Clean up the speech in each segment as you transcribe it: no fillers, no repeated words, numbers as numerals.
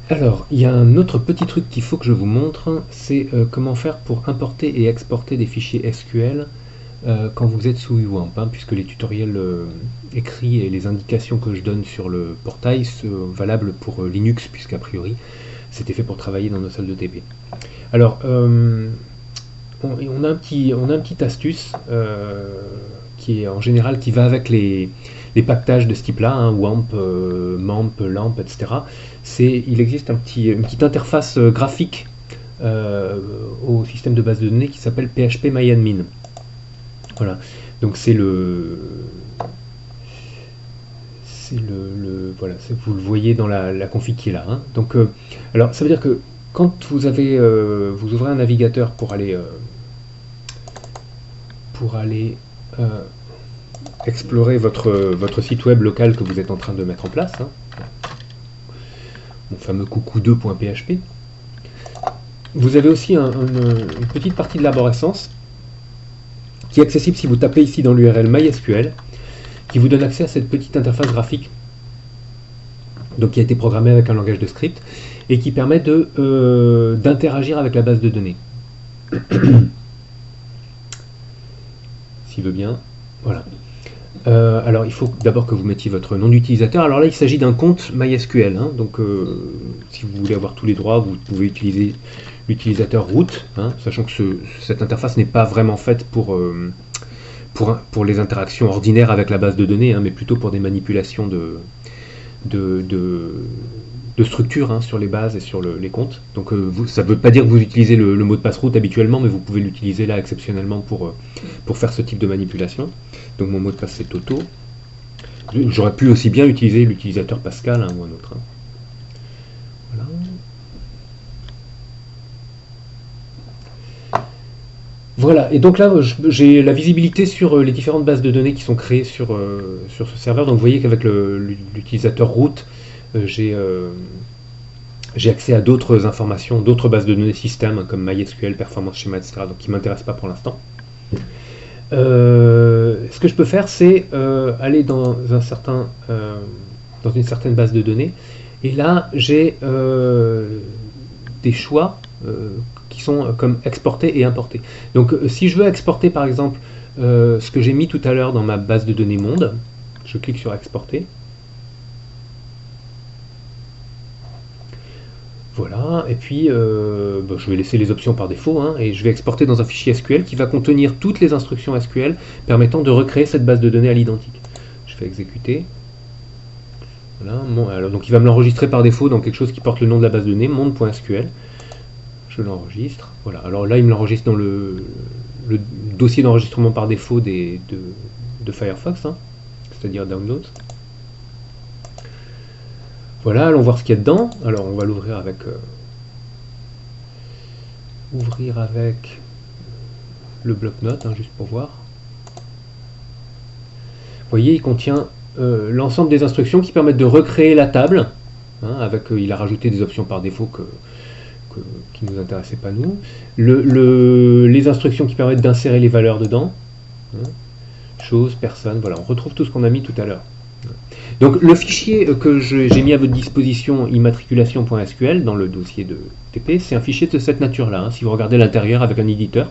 Alors, il y a un autre petit truc qu'il faut que je vous montre, c'est comment faire pour importer et exporter des fichiers SQL quand vous êtes sous UWAMP, hein, puisque les tutoriels écrits et les indications que je donne sur le portail sont valables pour Linux, puisqu'a priori c'était fait pour travailler dans nos salles de TP. Alors, on a un petit astuce qui est en général qui va avec les packages de ce type-là, hein, WAMP, MAMP, LAMP, etc. Il existe une petite interface graphique au système de base de données qui s'appelle PHP-MyAdmin. Voilà. Donc voilà, vous le voyez dans la config qui est là, hein. Donc, alors ça veut dire que quand vous ouvrez un navigateur pour aller explorer votre site web local que vous êtes en train de mettre en place, hein, mon fameux coucou2.php, vous avez aussi une petite partie de l'arborescence qui est accessible si vous tapez ici dans l'URL MySQL, qui vous donne accès à cette petite interface graphique, donc qui a été programmée avec un langage de script, et qui permet d'interagir avec la base de données. S'il veut bien. Voilà. Alors, il faut d'abord que vous mettiez votre nom d'utilisateur. Alors là, il s'agit d'un compte MySQL, hein, donc si vous voulez avoir tous les droits, vous pouvez utiliser l'utilisateur root, hein, sachant que cette interface n'est pas vraiment faite pour les interactions ordinaires avec la base de données, hein, mais plutôt pour des manipulations de, de, de structure, hein, sur les bases et sur les comptes. Donc ça ne veut pas dire que vous utilisez le mot de passe root habituellement, mais vous pouvez l'utiliser là exceptionnellement pour faire ce type de manipulation. Donc mon mot de passe c'est Toto. J'aurais pu aussi bien utiliser l'utilisateur Pascal, hein, ou un autre, hein. Voilà. Voilà, et donc là j'ai la visibilité sur les différentes bases de données qui sont créées sur ce serveur. Donc vous voyez qu'avec l'utilisateur root, j'ai accès à d'autres informations, d'autres bases de données système comme MySQL, Performance Schema, etc. Donc qui ne m'intéressent pas pour l'instant. Ce que je peux faire, c'est aller dans une certaine base de données, et là j'ai des choix qui sont comme exporter et importer. Donc si je veux exporter par exemple ce que j'ai mis tout à l'heure dans ma base de données monde, je clique sur exporter. Voilà, et puis je vais laisser les options par défaut, hein, et je vais exporter dans un fichier SQL qui va contenir toutes les instructions SQL permettant de recréer cette base de données à l'identique. Je fais exécuter. Voilà, alors, donc il va me l'enregistrer par défaut dans quelque chose qui porte le nom de la base de données, monde.sql. Je l'enregistre. Voilà, alors là il me l'enregistre dans le dossier d'enregistrement par défaut de Firefox, hein, c'est-à-dire Downloads. Voilà, allons voir ce qu'il y a dedans. Alors on va l'ouvrir avec le bloc-notes, hein, juste pour voir. Vous voyez, il contient l'ensemble des instructions qui permettent de recréer la table, hein, il a rajouté des options par défaut qui ne nous intéressaient pas nous. Les instructions qui permettent d'insérer les valeurs dedans. Hein, choses, personnes, voilà, on retrouve tout ce qu'on a mis tout à l'heure. Donc le fichier que j'ai mis à votre disposition, immatriculation.sql, dans le dossier de TP, c'est un fichier de cette nature-là, hein. Si vous regardez l'intérieur avec un éditeur,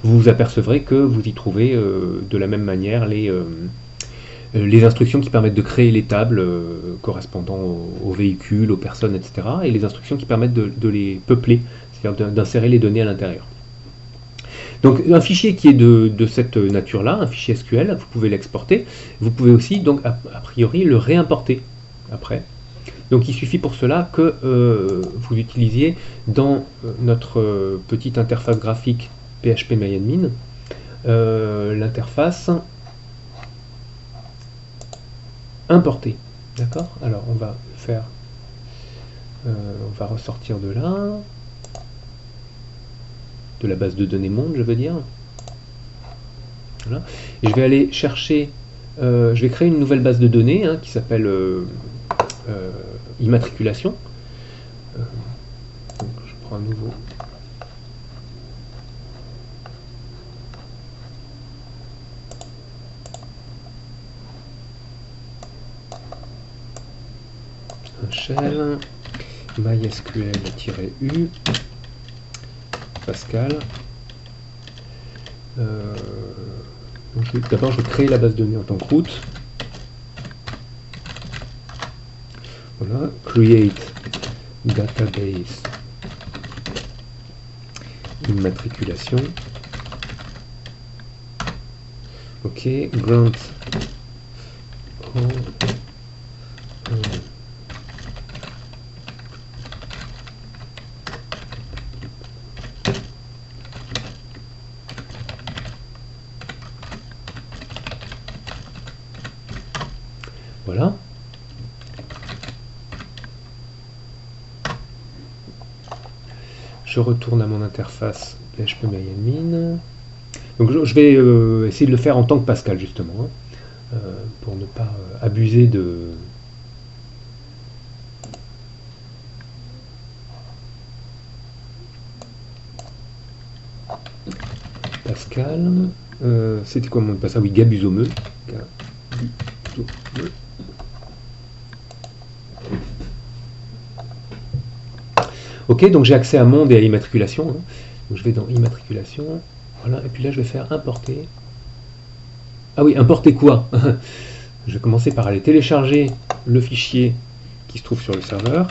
vous vous apercevrez que vous y trouvez de la même manière les instructions qui permettent de créer les tables correspondant aux véhicules, aux personnes, etc. Et les instructions qui permettent de les peupler, c'est-à-dire d'insérer les données à l'intérieur. Donc un fichier qui est de cette nature-là, un fichier SQL, vous pouvez l'exporter. Vous pouvez aussi, donc a priori, le réimporter après. Donc il suffit pour cela que vous utilisiez dans notre petite interface graphique PHP-MyAdmin l'interface importer. D'accord? Alors on va ressortir de là, de la base de données monde, je veux dire. Voilà. Et je vais aller chercher, je vais créer une nouvelle base de données, hein, qui s'appelle immatriculation. Donc je prends un nouveau. Un shell. MySQL-U, Pascal. D'abord, je vais créer la base de données en tant que root. Voilà, create database immatriculation. Ok, grant voilà. Je retourne à mon interface php-myadmin. Donc je vais essayer de le faire en tant que Pascal justement, hein, pour ne pas abuser de... Pascal, c'était quoi mon mot de passe? Ah oui, Gabusomeux. Ok, donc j'ai accès à monde et à immatriculation. Hein. Donc je vais dans immatriculation. Voilà, et puis là je vais faire importer. Ah oui, importer quoi? Je vais commencer par aller télécharger le fichier qui se trouve sur le serveur.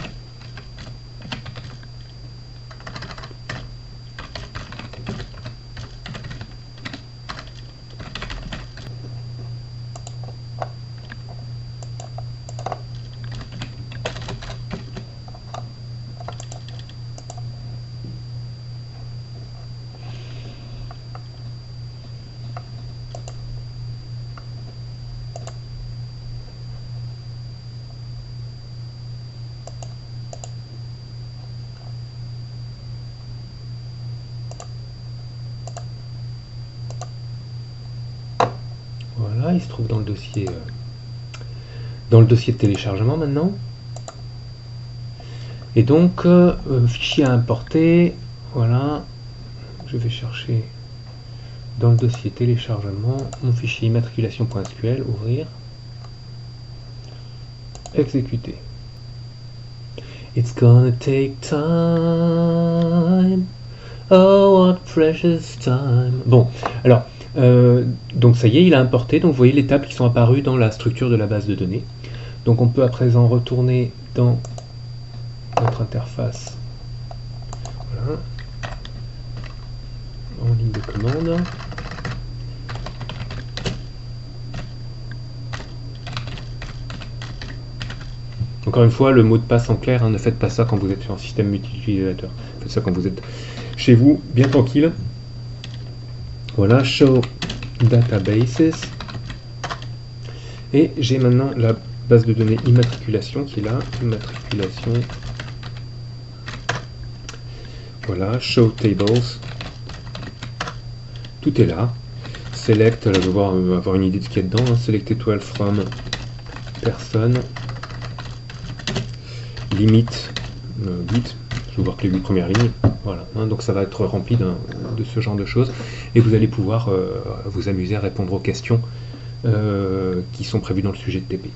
Voilà, il se trouve dans le dossier de téléchargement maintenant. Et donc, fichier à importer, voilà, je vais chercher dans le dossier téléchargement mon fichier immatriculation.sql, ouvrir, exécuter. It's gonna take time, oh what precious time. Bon, alors, donc ça y est, il a importé, donc vous voyez les tables qui sont apparues dans la structure de la base de données. Donc on peut à présent retourner dans notre interface, voilà, en ligne de commande. Encore une fois, le mot de passe en clair, hein, ne faites pas ça quand vous êtes sur un système multi-utilisateur. Faites ça quand vous êtes chez vous, bien tranquille. Voilà, show databases. Et j'ai maintenant la base de données immatriculation qui est là, immatriculation. Voilà, show tables. Tout est là. Select, là, je vais avoir une idée de ce qu'il y a dedans. Hein. Select étoile from personne. Limite 8. Je vais voir que les 8 premières lignes. Voilà. Hein, donc ça va être rempli de ce genre de choses. Et vous allez pouvoir vous amuser à répondre aux questions qui sont prévues dans le sujet de TP.